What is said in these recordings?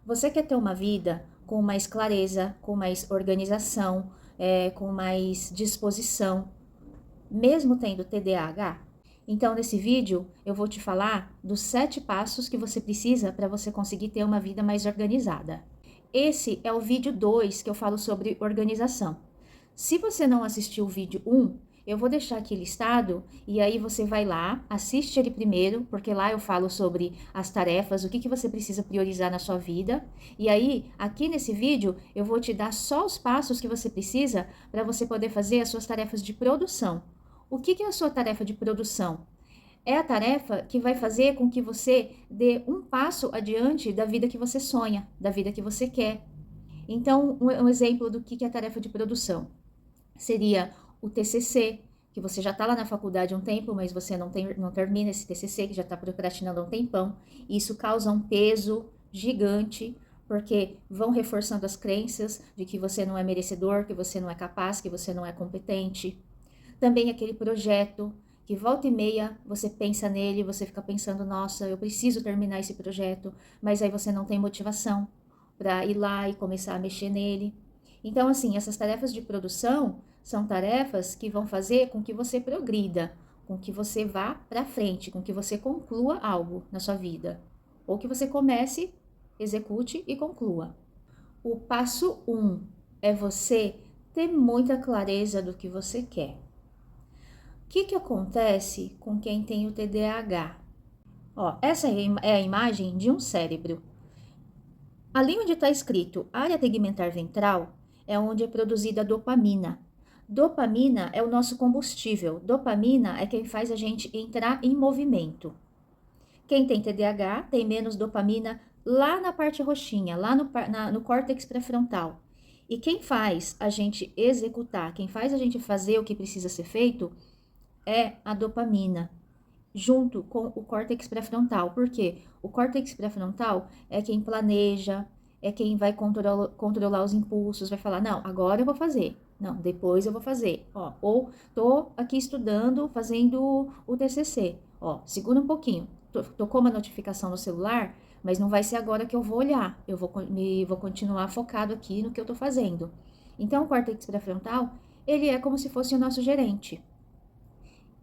Você quer ter uma vida com mais clareza, com mais organização, com mais disposição, mesmo tendo TDAH? Então, nesse vídeo, eu vou te falar dos 7 passos que você precisa para você conseguir ter uma vida mais organizada. Esse é o vídeo 2 que eu falo sobre organização. Se você não assistiu o vídeo 1, eu vou deixar aqui listado e aí você vai lá, assiste ele primeiro, porque lá eu falo sobre as tarefas, o que você precisa priorizar na sua vida. E aí, aqui nesse vídeo, eu vou te dar só os passos que você precisa para você poder fazer as suas tarefas de produção. O que é a sua tarefa de produção? É a tarefa que vai fazer com que você dê um passo adiante da vida que você sonha, da vida que você quer. Então, um exemplo do que é a tarefa de produção seria o TCC, que você já está lá na faculdade há um tempo, mas você não termina esse TCC, que já está procrastinando há um tempão. Isso causa um peso gigante, porque vão reforçando as crenças de que você não é merecedor, que você não é capaz, que você não é competente. Também aquele projeto que volta e meia você pensa nele, você fica pensando, nossa, eu preciso terminar esse projeto, mas aí você não tem motivação para ir lá e começar a mexer nele. Então, assim, essas tarefas de produção são tarefas que vão fazer com que você progrida, com que você vá para frente, com que você conclua algo na sua vida, ou que você comece, execute e conclua. O passo 1 é você ter muita clareza do que você quer. O que acontece com quem tem o TDAH? Ó, essa é a imagem de um cérebro. Ali onde está escrito área tegmentar ventral é onde é produzida a dopamina. Dopamina é o nosso combustível. Dopamina é quem faz a gente entrar em movimento. Quem tem TDAH tem menos dopamina lá na parte roxinha, lá no córtex pré-frontal. E quem faz a gente executar, quem faz a gente fazer o que precisa ser feito é a dopamina, junto com o córtex pré-frontal. Por quê? O córtex pré-frontal é quem planeja, é quem vai controlar os impulsos, vai falar, não, agora eu vou fazer, não, depois eu vou fazer, ó, ou tô aqui estudando, fazendo o TCC, ó, segura um pouquinho, tocou uma notificação no celular, mas não vai ser agora que eu vou olhar, eu vou continuar focado aqui no que eu tô fazendo. Então, o córtex pré-frontal, ele é como se fosse o nosso gerente.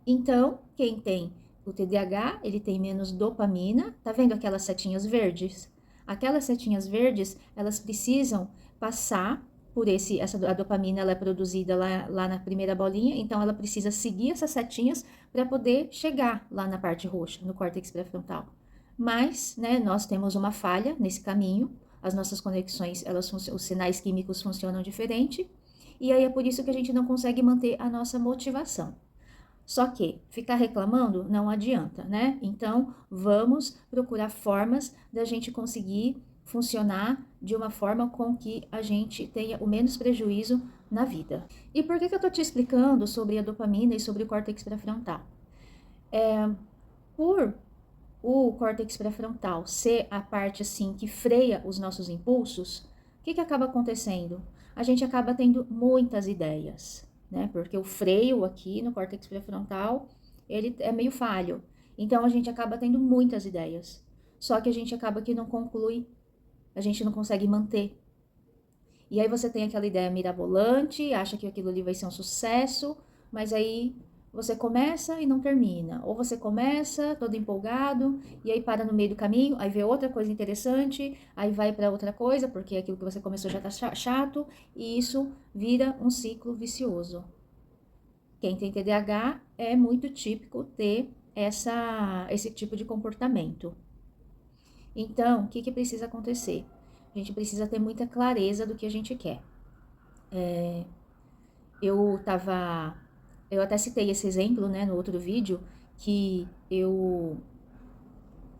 Então, quem tem o TDAH, ele tem menos dopamina. Tá vendo aquelas setinhas verdes? Aquelas setinhas verdes, elas precisam passar por a dopamina ela é produzida lá na primeira bolinha, então ela precisa seguir essas setinhas para poder chegar lá na parte roxa, no córtex pré-frontal. Mas, né, nós temos uma falha nesse caminho, as nossas conexões, os sinais químicos funcionam diferente, e aí é por isso que a gente não consegue manter a nossa motivação. Só que ficar reclamando não adianta, né? Então, vamos procurar formas da gente conseguir funcionar de uma forma com que a gente tenha o menos prejuízo na vida. E por que eu tô te explicando sobre a dopamina e sobre o córtex pré-frontal? Por o córtex pré-frontal ser a parte assim que freia os nossos impulsos, o que acaba acontecendo? A gente acaba tendo muitas ideias, né? Porque o freio aqui no córtex pré-frontal, ele é meio falho. Então a gente acaba tendo muitas ideias. Só que a gente acaba que não conclui, a gente não consegue manter. E aí você tem aquela ideia mirabolante, acha que aquilo ali vai ser um sucesso, mas aí você começa e não termina. Ou você começa todo empolgado e aí para no meio do caminho, aí vê outra coisa interessante, aí vai para outra coisa, porque aquilo que você começou já tá chato, e isso vira um ciclo vicioso. Quem tem TDAH é muito típico ter esse tipo de comportamento. Então, o que precisa acontecer? A gente precisa ter muita clareza do que a gente quer. Eu até citei esse exemplo, né, no outro vídeo, que eu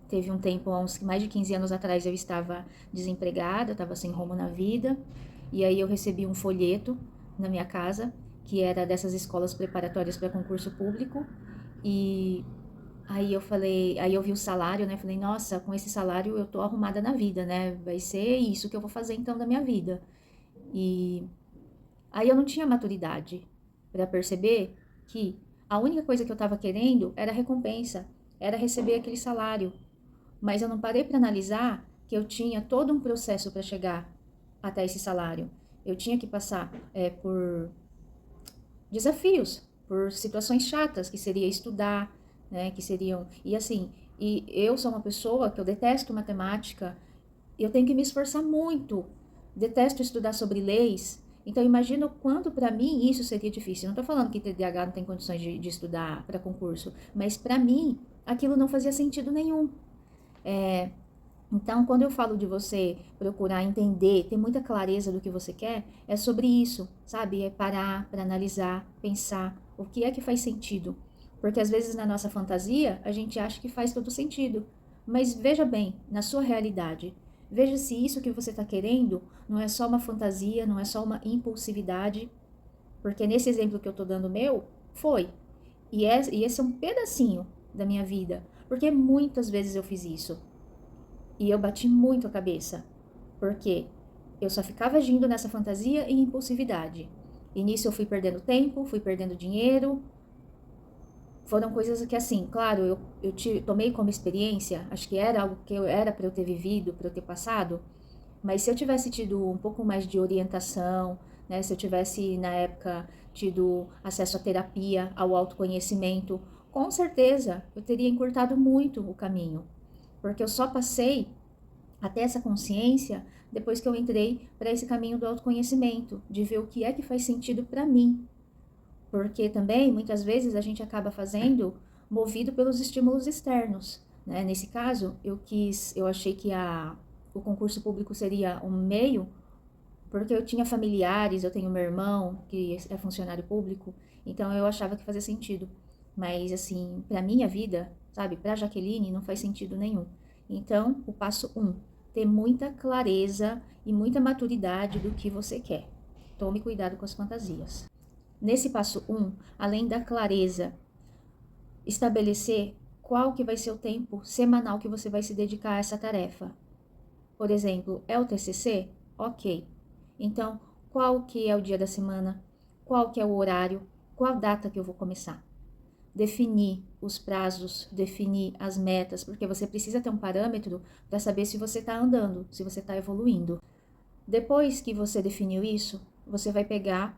teve um tempo, há uns mais de 15 anos atrás, eu estava desempregada, estava sem rumo na vida, e aí eu recebi um folheto na minha casa, que era dessas escolas preparatórias para concurso público, e aí eu vi o salário, né, falei, nossa, com esse salário eu tô arrumada na vida, né, vai ser isso que eu vou fazer então da minha vida. E aí eu não tinha maturidade para perceber que a única coisa que eu estava querendo era recompensa, era receber aquele salário. Mas eu não parei para analisar que eu tinha todo um processo para chegar até esse salário. Eu tinha que passar por desafios, por situações chatas, que seria estudar, né, que seriam... E assim, e eu sou uma pessoa que eu detesto matemática, eu tenho que me esforçar muito, detesto estudar sobre leis, então imagina o quanto para mim isso seria difícil. Não estou falando que TDAH não tem condições de estudar para concurso, mas para mim aquilo não fazia sentido nenhum. Então, quando eu falo de você procurar entender, ter muita clareza do que você quer, é sobre isso, sabe? É parar para analisar, pensar o que é que faz sentido. Porque às vezes na nossa fantasia, a gente acha que faz todo sentido. Mas veja bem, na sua realidade, veja se isso que você está querendo não é só uma fantasia, não é só uma impulsividade. Porque nesse exemplo que eu estou dando meu, foi. E esse é um pedacinho da minha vida. Porque muitas vezes eu fiz isso. E eu bati muito a cabeça, porque eu só ficava agindo nessa fantasia e impulsividade. E nisso eu fui perdendo tempo, fui perdendo dinheiro. Foram coisas que, assim, claro, tomei como experiência, acho que era algo que era para eu ter vivido, para eu ter passado, mas se eu tivesse tido um pouco mais de orientação, né, se eu tivesse, na época, tido acesso à terapia, ao autoconhecimento, com certeza eu teria encurtado muito o caminho, porque eu só passei até essa consciência depois que eu entrei para esse caminho do autoconhecimento, de ver o que é que faz sentido para mim. Porque também, muitas vezes, a gente acaba fazendo movido pelos estímulos externos, né? Nesse caso, eu achei que o concurso público seria um meio, porque eu tinha familiares, eu tenho meu irmão, que é funcionário público, então eu achava que fazia sentido. Mas, assim, para minha vida, sabe, para Jaqueline, não faz sentido nenhum. Então, o passo 1, ter muita clareza e muita maturidade do que você quer. Tome cuidado com as fantasias. Nesse passo 1, além da clareza, estabelecer qual que vai ser o tempo semanal que você vai se dedicar a essa tarefa. Por exemplo, é o TCC? Ok. Então, qual que é o dia da semana? Qual que é o horário? Qual data que eu vou começar? Definir os prazos, definir as metas, porque você precisa ter um parâmetro para saber se você está andando, se você está evoluindo. Depois que você definiu isso, você vai pegar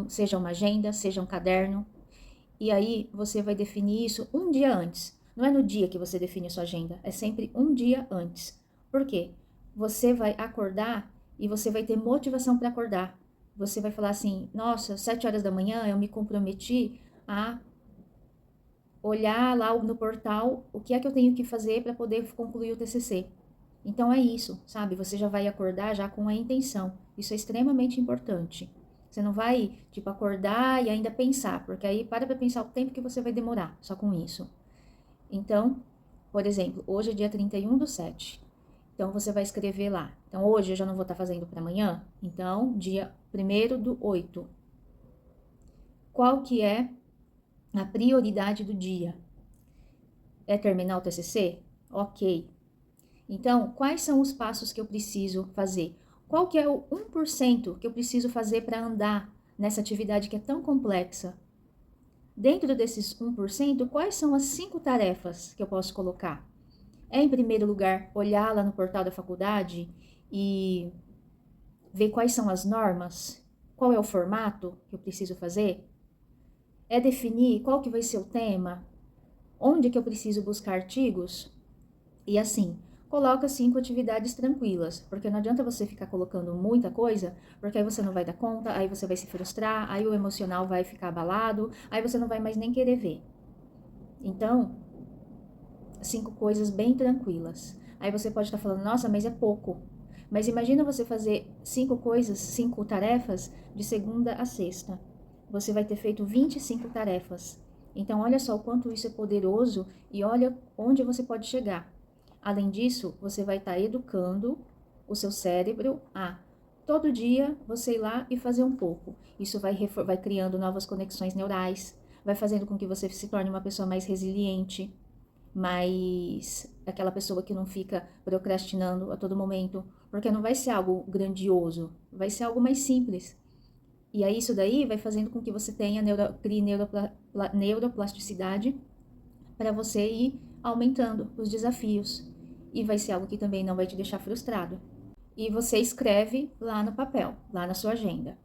seja uma agenda, seja um caderno, e aí você vai definir isso um dia antes. Não é no dia que você define a sua agenda, é sempre um dia antes. Por quê? Você vai acordar e você vai ter motivação para acordar. Você vai falar assim, nossa, 7 horas da manhã eu me comprometi a olhar lá no portal o que é que eu tenho que fazer para poder concluir o TCC. Então é isso, sabe? Você já vai acordar já com a intenção. Isso é extremamente importante. Você não vai, tipo, acordar e ainda pensar, porque aí para pensar o tempo que você vai demorar só com isso. Então, por exemplo, hoje é dia 31/7. Então, você vai escrever lá. Então, hoje eu já não vou estar fazendo para amanhã. Então, dia 1º do 8. Qual que é a prioridade do dia? É terminar o TCC? Ok. Então, quais são os passos que eu preciso fazer? Qual que é o 1% que eu preciso fazer para andar nessa atividade que é tão complexa? Dentro desses 1%, quais são as 5 tarefas que eu posso colocar? É, em primeiro lugar, olhar lá no portal da faculdade e ver quais são as normas? Qual é o formato que eu preciso fazer? É definir qual que vai ser o tema? Onde que eu preciso buscar artigos? E assim, coloca 5 atividades tranquilas, porque não adianta você ficar colocando muita coisa, porque aí você não vai dar conta, aí você vai se frustrar, aí o emocional vai ficar abalado, aí você não vai mais nem querer ver. Então, 5 coisas bem tranquilas. Aí você pode estar falando, nossa, mas é pouco. Mas imagina você fazer 5 coisas, 5 tarefas de segunda a sexta. Você vai ter feito 25 tarefas. Então, olha só o quanto isso é poderoso e olha onde você pode chegar. Além disso, você vai estar educando o seu cérebro a todo dia você ir lá e fazer um pouco. Isso vai criando novas conexões neurais, vai fazendo com que você se torne uma pessoa mais resiliente, mais aquela pessoa que não fica procrastinando a todo momento, porque não vai ser algo grandioso, vai ser algo mais simples. E aí isso daí vai fazendo com que você crie neuroplasticidade para você ir aumentando os desafios. e vai ser algo que também não vai te deixar frustrado. E você escreve lá no papel, lá na sua agenda,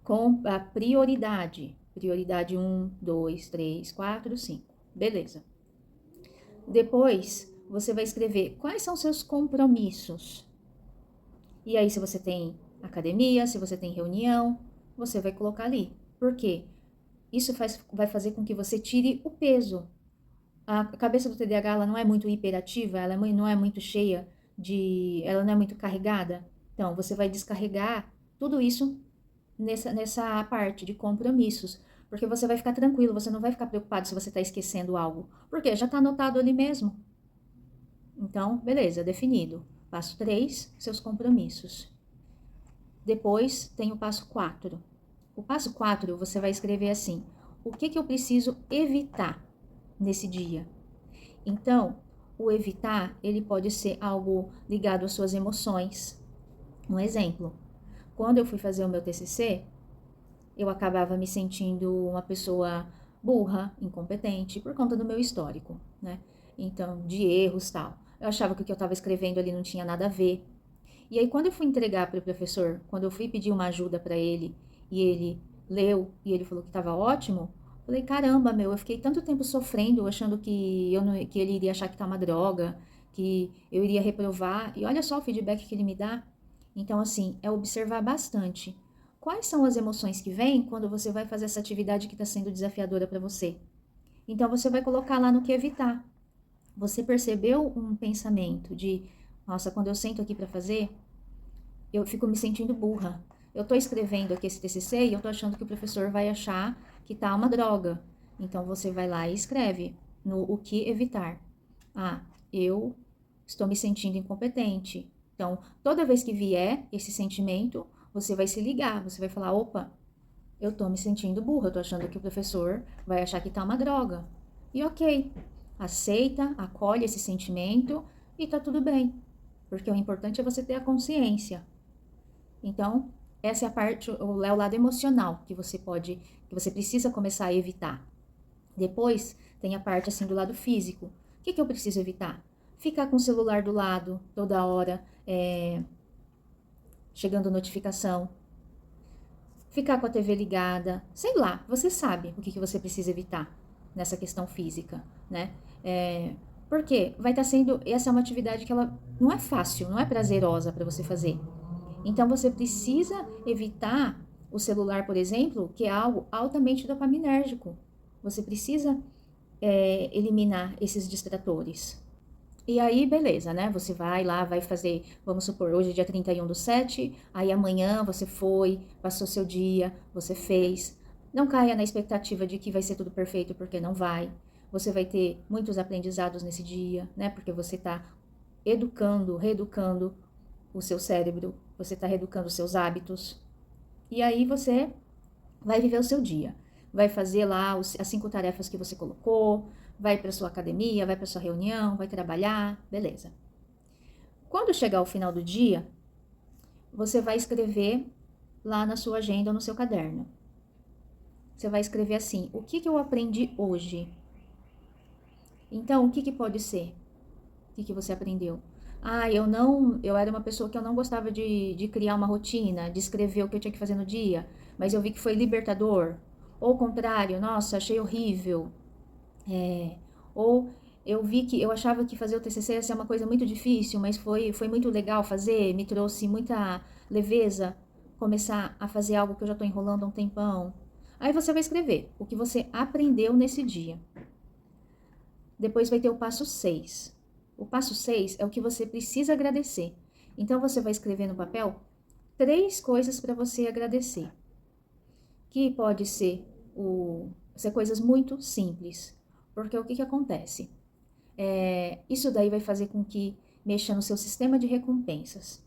com a prioridade. Prioridade 1, 2, 3, 4, 5. Beleza. Depois, você vai escrever quais são seus compromissos. E aí, se você tem academia, se você tem reunião, você vai colocar ali. Por quê? Isso vai fazer com que você tire o peso. A cabeça do TDAH, ela não é muito hiperativa, ela não é muito cheia ela não é muito carregada. Então, você vai descarregar tudo isso nessa parte de compromissos. Porque você vai ficar tranquilo, você não vai ficar preocupado se você está esquecendo algo. Porque já está anotado ali mesmo. Então, beleza, definido. Passo 3, seus compromissos. Depois tem o passo 4. O passo 4, você vai escrever assim: o que eu preciso evitar nesse dia? Então, o evitar, ele pode ser algo ligado às suas emoções. Um exemplo, quando eu fui fazer o meu TCC, eu acabava me sentindo uma pessoa burra, incompetente, por conta do meu histórico, né? Então, de erros e tal. Eu achava que o que eu estava escrevendo ali não tinha nada a ver. E aí, quando eu fui entregar para o professor, quando eu fui pedir uma ajuda para ele, e ele leu, e ele falou que estava ótimo, falei, caramba, meu, eu fiquei tanto tempo sofrendo, achando que, que ele iria achar que tá uma droga, que eu iria reprovar, e olha só o feedback que ele me dá. Então, assim, é observar bastante. Quais são as emoções que vêm quando você vai fazer essa atividade que está sendo desafiadora para você? Então, você vai colocar lá no que evitar. Você percebeu um pensamento de, nossa, quando eu sento aqui para fazer, eu fico me sentindo burra. Eu tô escrevendo aqui esse TCC e eu tô achando que o professor vai achar que tá uma droga. Então, você vai lá e escreve no o que evitar. Ah, eu estou me sentindo incompetente. Então, toda vez que vier esse sentimento, você vai se ligar, você vai falar, opa, eu tô me sentindo burra, eu tô achando que o professor vai achar que tá uma droga. E ok, aceita, acolhe esse sentimento e tá tudo bem. Porque o importante é você ter a consciência. Então, essa é a parte, é o lado emocional que você precisa começar a evitar. Depois, tem a parte assim do lado físico. O que eu preciso evitar? Ficar com o celular do lado toda hora, chegando notificação. Ficar com a TV ligada, sei lá, você sabe o que você precisa evitar nessa questão física, né? Porque vai estar sendo, essa é uma atividade que ela não é fácil, não é prazerosa para você fazer. Então, você precisa evitar o celular, por exemplo, que é algo altamente dopaminérgico. Você precisa eliminar esses distratores. E aí, beleza, né? Você vai lá, vai fazer, vamos supor, hoje é dia 31/7, aí amanhã você foi, passou seu dia, você fez. Não caia na expectativa de que vai ser tudo perfeito, porque não vai. Você vai ter muitos aprendizados nesse dia, né? Porque você está educando, reeducando o seu cérebro, você está reeducando os seus hábitos. E aí você vai viver o seu dia. Vai fazer lá as 5 tarefas que você colocou, vai para sua academia, vai para sua reunião, vai trabalhar, beleza. Quando chegar o final do dia, você vai escrever lá na sua agenda ou no seu caderno. Você vai escrever assim: o que eu aprendi hoje? Então, o que pode ser? O que você aprendeu? Ah, eu era uma pessoa que eu não gostava de criar uma rotina, de escrever o que eu tinha que fazer no dia, mas eu vi que foi libertador. Ou o contrário, nossa, achei horrível. Ou eu vi que eu achava que fazer o TCC ia ser uma coisa muito difícil, mas foi muito legal fazer, me trouxe muita leveza começar a fazer algo que eu já estou enrolando há um tempão. Aí você vai escrever o que você aprendeu nesse dia. Depois vai ter o passo 6. O passo 6 é o que você precisa agradecer. Então você vai escrever no papel 3 coisas para você agradecer. Que pode ser coisas muito simples. Porque o que acontece? Isso daí vai fazer com que mexa no seu sistema de recompensas.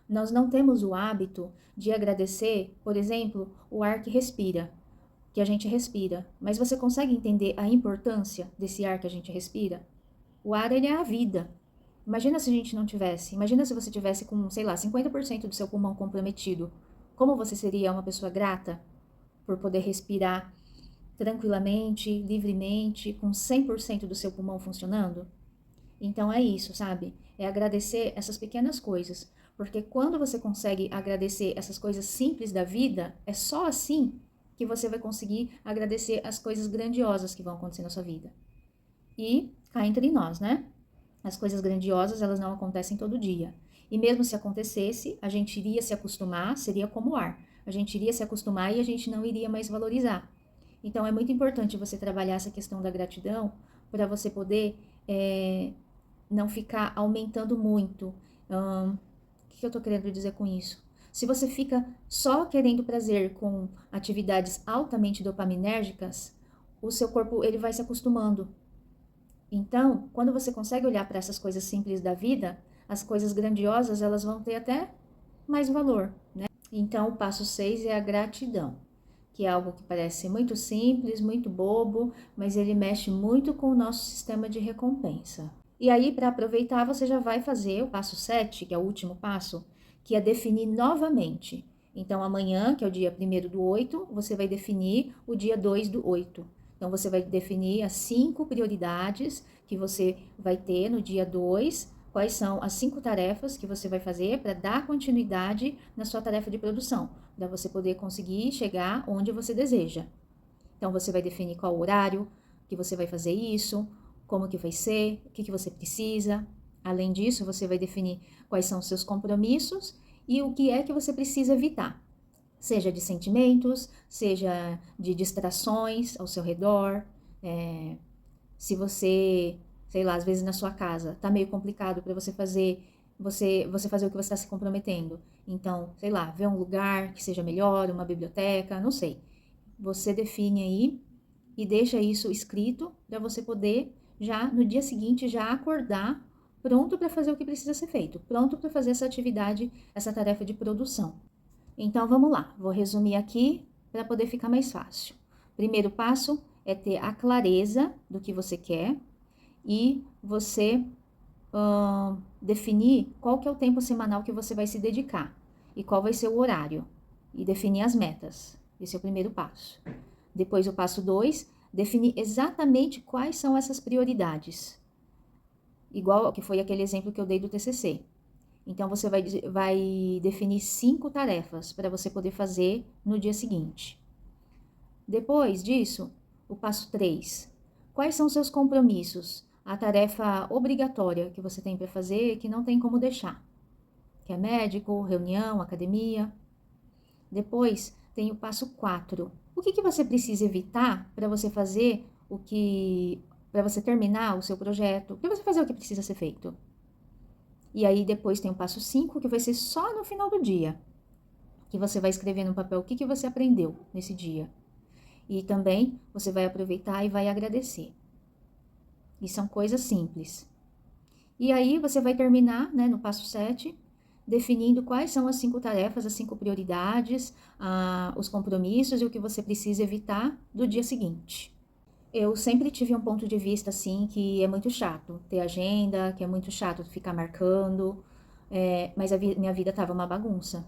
Nós não temos o hábito de agradecer, por exemplo, o ar que respira, que a gente respira. Mas você consegue entender a importância desse ar que a gente respira? O ar, ele é a vida. Imagina se a gente não tivesse. Imagina se você tivesse com, sei lá, 50% do seu pulmão comprometido. Como você seria uma pessoa grata por poder respirar tranquilamente, livremente, com 100% do seu pulmão funcionando? Então é isso, sabe? é agradecer essas pequenas coisas. Porque quando você consegue agradecer essas coisas simples da vida, é só assim que você vai conseguir agradecer as coisas grandiosas que vão acontecer na sua vida. E cá entre nós, né? As coisas grandiosas, elas não acontecem todo dia. E mesmo se acontecesse, a gente iria se acostumar, seria como o ar. A gente iria se acostumar e a gente não iria mais valorizar. Então, é muito importante você trabalhar essa questão da gratidão para você poder não ficar aumentando muito. O que eu tô querendo dizer com isso? Se você fica só querendo prazer com atividades altamente dopaminérgicas, o seu corpo ele vai se acostumando. Então, quando você consegue olhar para essas coisas simples da vida, as coisas grandiosas, elas vão ter até mais valor, né? Então, o passo 6 é a gratidão, que é algo que parece muito simples, muito bobo, mas ele mexe muito com o nosso sistema de recompensa. E aí, para aproveitar, você já vai fazer o passo 7, que é o último passo, que é definir novamente. Então, amanhã, que é o dia 1º do 8, você vai definir o dia 2 do 8. Então, você vai definir as 5 prioridades que você vai ter no dia 2, quais são as 5 tarefas que você vai fazer para dar continuidade na sua tarefa de produção, para você poder conseguir chegar onde você deseja. Então, você vai definir qual o horário que você vai fazer isso, como que vai ser, o que você precisa. Além disso, você vai definir quais são os seus compromissos e o que é que você precisa evitar. Seja de sentimentos, seja de distrações ao seu redor. Se você, sei lá, às vezes na sua casa tá meio complicado para você fazer fazer o que você está se comprometendo. Então, sei lá, ver um lugar que seja melhor, uma biblioteca, não sei. Você define aí e deixa isso escrito para você poder já no dia seguinte já acordar pronto para fazer o que precisa ser feito, pronto para fazer essa atividade, essa tarefa de produção. Então vamos lá, vou resumir aqui para poder ficar mais fácil. Primeiro passo é ter a clareza do que você quer e você definir qual que é o tempo semanal que você vai se dedicar e qual vai ser o horário e definir as metas. Esse é o primeiro passo. Depois o passo 2, definir exatamente quais são essas prioridades. Igual que foi aquele exemplo que eu dei do TCC. Então, você vai definir 5 tarefas para você poder fazer no dia seguinte. Depois disso, o passo 3. Quais são seus compromissos? A tarefa obrigatória que você tem para fazer que não tem como deixar. Que é médico, reunião, academia. Depois, tem o passo 4. O que você precisa evitar para você fazer para você terminar o seu projeto, para você fazer o que precisa ser feito? E aí depois tem o passo 5, que vai ser só no final do dia, que você vai escrever no papel o que você aprendeu nesse dia. E também você vai aproveitar e vai agradecer. E são coisas simples. E aí você vai terminar, né, no passo 7, definindo quais são as 5 tarefas, as 5 prioridades, os compromissos e o que você precisa evitar do dia seguinte. Eu sempre tive um ponto de vista, assim, que é muito chato ter agenda, que é muito chato ficar marcando, mas minha vida tava uma bagunça.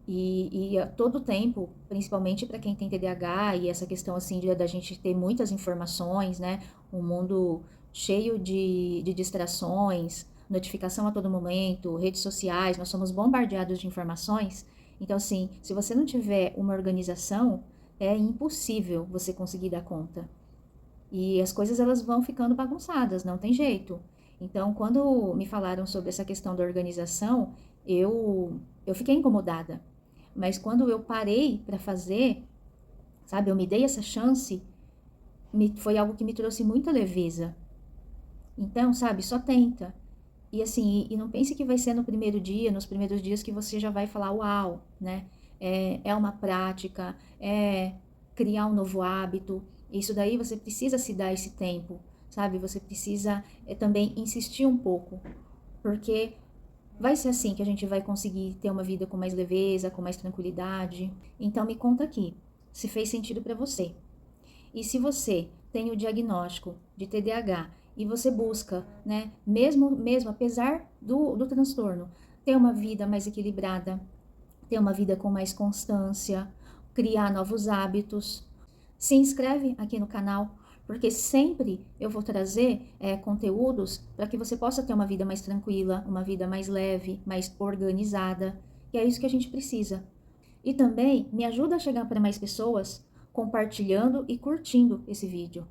E a todo tempo, principalmente para quem tem TDAH e essa questão, assim, da gente ter muitas informações, né? Um mundo cheio de distrações, notificação a todo momento, redes sociais, nós somos bombardeados de informações. Então, assim, se você não tiver uma organização, é impossível você conseguir dar conta. E as coisas elas vão ficando bagunçadas, não tem jeito. Então, quando me falaram sobre essa questão da organização, eu fiquei incomodada. Mas quando eu parei para fazer, sabe, eu me dei essa chance, foi algo que me trouxe muita leveza. Então, sabe, só tenta. E assim, e não pense que vai ser no primeiro dia, nos primeiros dias que você já vai falar, uau, né? É uma prática, é criar um novo hábito. Isso daí você precisa se dar esse tempo, sabe? Você precisa também insistir um pouco, porque vai ser assim que a gente vai conseguir ter uma vida com mais leveza, com mais tranquilidade. Então me conta aqui, se fez sentido para você. E se você tem o diagnóstico de TDAH e você busca, né, mesmo apesar do transtorno, ter uma vida mais equilibrada, ter uma vida com mais constância, criar novos hábitos, se inscreve aqui no canal, porque sempre eu vou trazer conteúdos para que você possa ter uma vida mais tranquila, uma vida mais leve, mais organizada, e é isso que a gente precisa. E também me ajuda a chegar para mais pessoas compartilhando e curtindo esse vídeo.